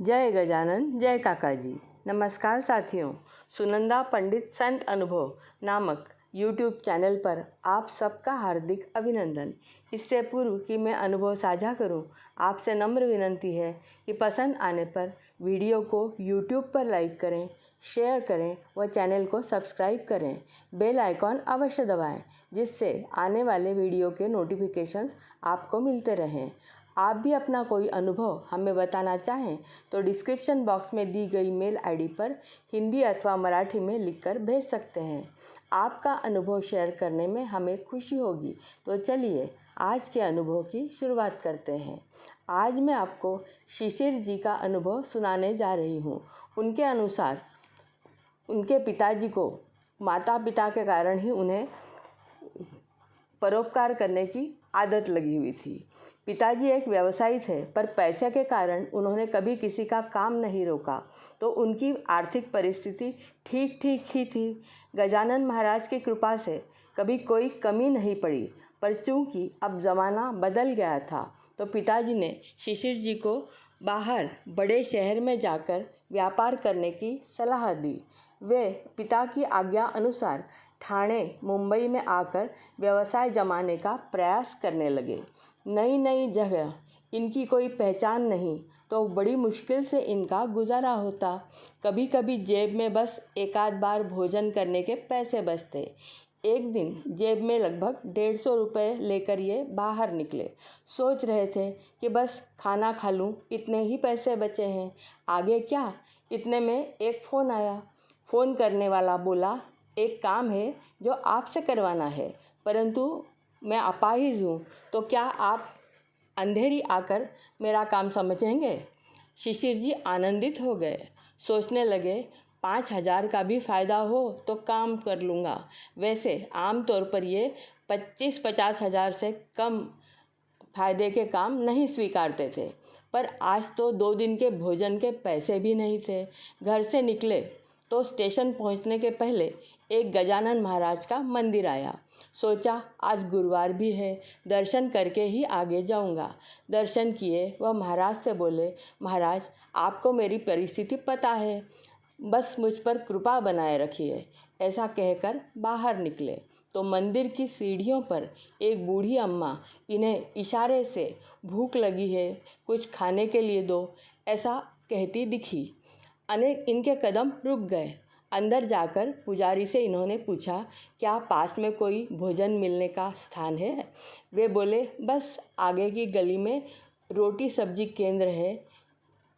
जय गजानन जय काका जी। नमस्कार साथियों, सुनंदा पंडित संत अनुभव नामक YouTube चैनल पर आप सबका हार्दिक अभिनंदन। इससे पूर्व कि मैं अनुभव साझा करूं, आपसे नम्र विनंती है कि पसंद आने पर वीडियो को YouTube पर लाइक करें, शेयर करें व चैनल को सब्सक्राइब करें। बेल आइकॉन अवश्य दबाएं, जिससे आने वाले वीडियो के नोटिफिकेशंस आपको मिलते रहें। आप भी अपना कोई अनुभव हमें बताना चाहें तो डिस्क्रिप्शन बॉक्स में दी गई मेल आईडी पर हिंदी अथवा मराठी में लिखकर भेज सकते हैं। आपका अनुभव शेयर करने में हमें खुशी होगी। तो चलिए आज के अनुभव की शुरुआत करते हैं। आज मैं आपको शिशिर जी का अनुभव सुनाने जा रही हूँ। उनके अनुसार उनके पिताजी को माता पिता के कारण ही उन्हें परोपकार करने की आदत लगी हुई थी। पिताजी एक व्यवसायी थे, पर पैसे के कारण उन्होंने कभी किसी का काम नहीं रोका, तो उनकी आर्थिक परिस्थिति ठीक ठीक ही थी। गजानन महाराज की कृपा से कभी कोई कमी नहीं पड़ी, पर चूंकि अब ज़माना बदल गया था, तो पिताजी ने शिशिर जी को बाहर बड़े शहर में जाकर व्यापार करने की सलाह दी। वे पिता की आज्ञा अनुसार ठाणे मुंबई में आकर व्यवसाय जमाने का प्रयास करने लगे। नई नई जगह, इनकी कोई पहचान नहीं, तो बड़ी मुश्किल से इनका गुजारा होता। कभी कभी जेब में बस एक आध बार भोजन करने के पैसे बचते। एक दिन जेब में लगभग 150 रुपये लेकर ये बाहर निकले। सोच रहे थे कि बस खाना खा लूँ, इतने ही पैसे बचे हैं, आगे क्या। इतने में एक फ़ोन आया। फ़ोन करने वाला बोला, एक काम है जो आपसे करवाना है, परंतु मैं अपाहिज हूँ, तो क्या आप अंधेरी आकर मेरा काम समझेंगे। शिशिर जी आनंदित हो गए। सोचने लगे, 5,000 का भी फ़ायदा हो तो काम कर लूँगा। वैसे आमतौर पर ये 25-50 हज़ार से कम फ़ायदे के काम नहीं स्वीकारते थे, पर आज तो 2 दिन के भोजन के पैसे भी नहीं थे। घर से निकले तो स्टेशन पहुंचने के पहले एक गजानन महाराज का मंदिर आया। सोचा आज गुरुवार भी है, दर्शन करके ही आगे जाऊंगा। दर्शन किए व महाराज से बोले, महाराज आपको मेरी परिस्थिति पता है, बस मुझ पर कृपा बनाए रखिए। ऐसा कहकर बाहर निकले तो मंदिर की सीढ़ियों पर एक बूढ़ी अम्मा इन्हें इशारे से भूख लगी है, कुछ खाने के लिए दो, ऐसा कहती दिखी। अनेक इनके कदम रुक गए। अंदर जाकर पुजारी से इन्होंने पूछा, क्या पास में कोई भोजन मिलने का स्थान है। वे बोले, बस आगे की गली में रोटी सब्जी केंद्र है,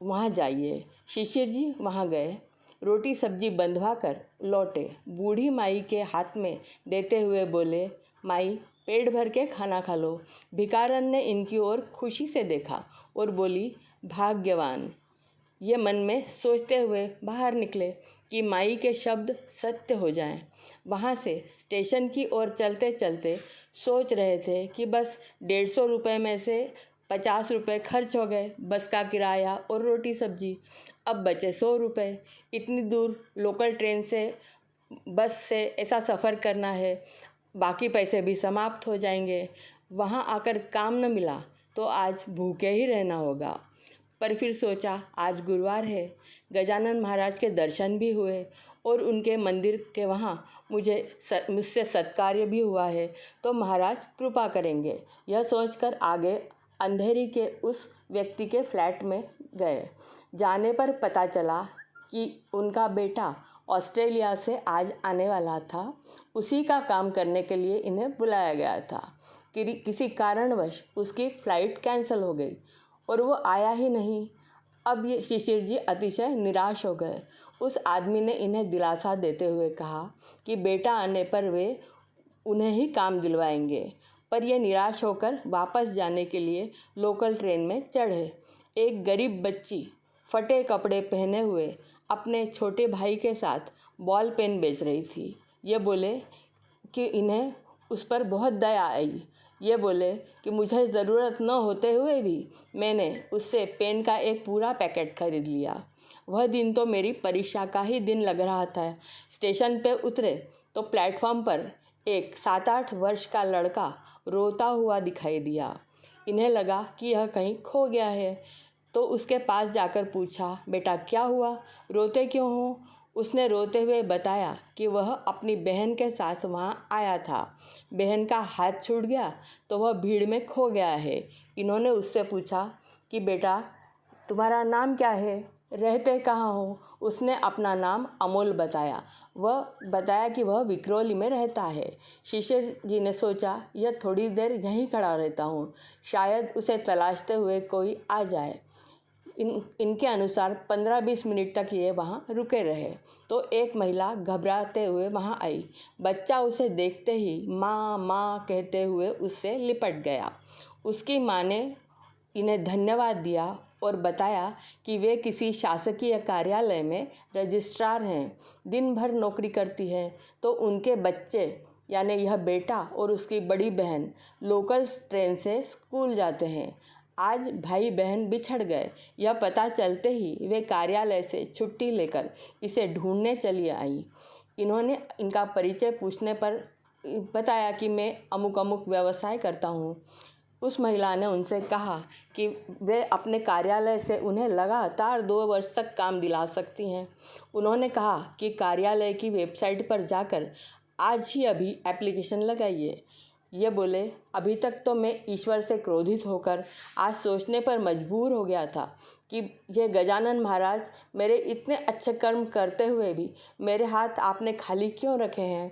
वहाँ जाइए। शिशिर जी वहाँ गए, रोटी सब्जी बंधवा कर लौटे। बूढ़ी माई के हाथ में देते हुए बोले, माई पेट भर के खाना खा लो। भिखारन ने इनकी ओर खुशी से देखा और बोली, भाग्यवान। ये मन में सोचते हुए बाहर निकले कि माई के शब्द सत्य हो जाएं। वहाँ से स्टेशन की ओर चलते चलते सोच रहे थे कि बस 150 रुपये में से 50 रुपये खर्च हो गए, बस का किराया और रोटी सब्जी। अब बचे 100 रुपये। इतनी दूर लोकल ट्रेन से, बस से ऐसा सफ़र करना है, बाकी पैसे भी समाप्त हो जाएंगे। वहाँ आकर काम न मिला तो आज भूखे ही रहना होगा। पर फिर सोचा, आज गुरुवार है, गजानन महाराज के दर्शन भी हुए और उनके मंदिर के वहाँ मुझसे सत्कार्य भी हुआ है, तो महाराज कृपा करेंगे। यह सोचकर आगे अंधेरी के उस व्यक्ति के फ्लैट में गए। जाने पर पता चला कि उनका बेटा ऑस्ट्रेलिया से आज आने वाला था। उसी का काम करने के लिए इन्हें बुलाया गया था। किसी कारणवश उसकी फ़्लाइट कैंसिल हो गई और वो आया ही नहीं। अब ये शिशिर जी अतिशय निराश हो गए। उस आदमी ने इन्हें दिलासा देते हुए कहा कि बेटा आने पर वे उन्हें ही काम दिलवाएंगे। पर ये निराश होकर वापस जाने के लिए लोकल ट्रेन में चढ़े। एक गरीब बच्ची फटे कपड़े पहने हुए अपने छोटे भाई के साथ बॉल पेन बेच रही थी। ये बोले कि इन्हें उस पर बहुत दया आई। ये बोले कि मुझे ज़रूरत न होते हुए भी मैंने उससे पेन का एक पूरा पैकेट खरीद लिया। वह दिन तो मेरी परीक्षा का ही दिन लग रहा था। स्टेशन पे उतरे तो प्लेटफॉर्म पर एक 7-8 वर्ष का लड़का रोता हुआ दिखाई दिया। इन्हें लगा कि यह कहीं खो गया है। तो उसके पास जाकर पूछा, बेटा क्या हुआ, रोते क्यों हो? उसने रोते हुए बताया कि वह अपनी बहन के साथ वहाँ आया था। बहन का हाथ छूट गया तो वह भीड़ में खो गया है। इन्होंने उससे पूछा कि बेटा तुम्हारा नाम क्या है, रहते कहाँ हो? उसने अपना नाम अमोल बताया। वह बताया कि वह विक्रोली में रहता है। शिशिर जी ने सोचा, यह थोड़ी देर यहीं खड़ा रहता हूँ, शायद उसे तलाशते हुए कोई आ जाए। इनके अनुसार 15-20 मिनट तक ये वहाँ रुके रहे तो एक महिला घबराते हुए वहाँ आई। बच्चा उसे देखते ही माँ माँ कहते हुए उससे लिपट गया। उसकी माँ ने इन्हें धन्यवाद दिया और बताया कि वे किसी शासकीय कार्यालय में रजिस्ट्रार हैं, दिन भर नौकरी करती है। तो उनके बच्चे यानी यह बेटा और उसकी बड़ी बहन लोकल ट्रेन से स्कूल जाते हैं। आज भाई बहन बिछड़ गए। यह पता चलते ही वे कार्यालय से छुट्टी लेकर इसे ढूंढने चली आई। इन्होंने इनका परिचय पूछने पर बताया कि मैं अमुक अमुक व्यवसाय करता हूँ। उस महिला ने उनसे कहा कि वे अपने कार्यालय से उन्हें लगातार 2 वर्ष तक काम दिला सकती हैं। उन्होंने कहा कि कार्यालय की वेबसाइट पर जाकर आज ही अभी एप्लीकेशन लगाइए। ये बोले, अभी तक तो मैं ईश्वर से क्रोधित होकर आज सोचने पर मजबूर हो गया था कि ये गजानन महाराज मेरे इतने अच्छे कर्म करते हुए भी मेरे हाथ आपने खाली क्यों रखे हैं।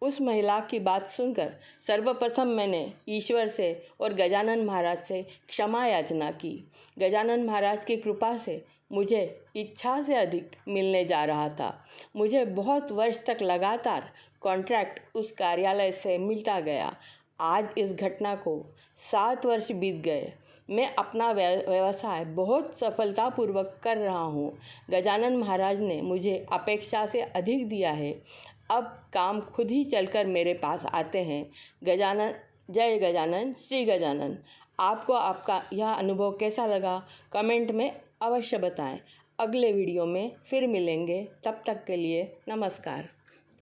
उस महिला की बात सुनकर सर्वप्रथम मैंने ईश्वर से और गजानन महाराज से क्षमा याचना की। गजानन महाराज की कृपा से मुझे इच्छा से अधिक मिलने जा रहा था। मुझे बहुत वर्ष तक लगातार कॉन्ट्रैक्ट उस कार्यालय से मिलता गया। आज इस घटना को 7 वर्ष बीत गए। मैं अपना व्यवसाय बहुत सफलतापूर्वक कर रहा हूँ। गजानन महाराज ने मुझे अपेक्षा से अधिक दिया है। अब काम खुद ही चलकर मेरे पास आते हैं। गजानन, जय गजानन, श्री गजानन। आपको आपका यह अनुभव कैसा लगा कमेंट में अवश्य बताएं। अगले वीडियो में फिर मिलेंगे, तब तक के लिए नमस्कार।